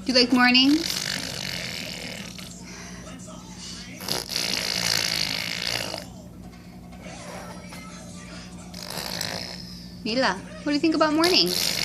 Do you like mornings? Mila, what do you think about mornings?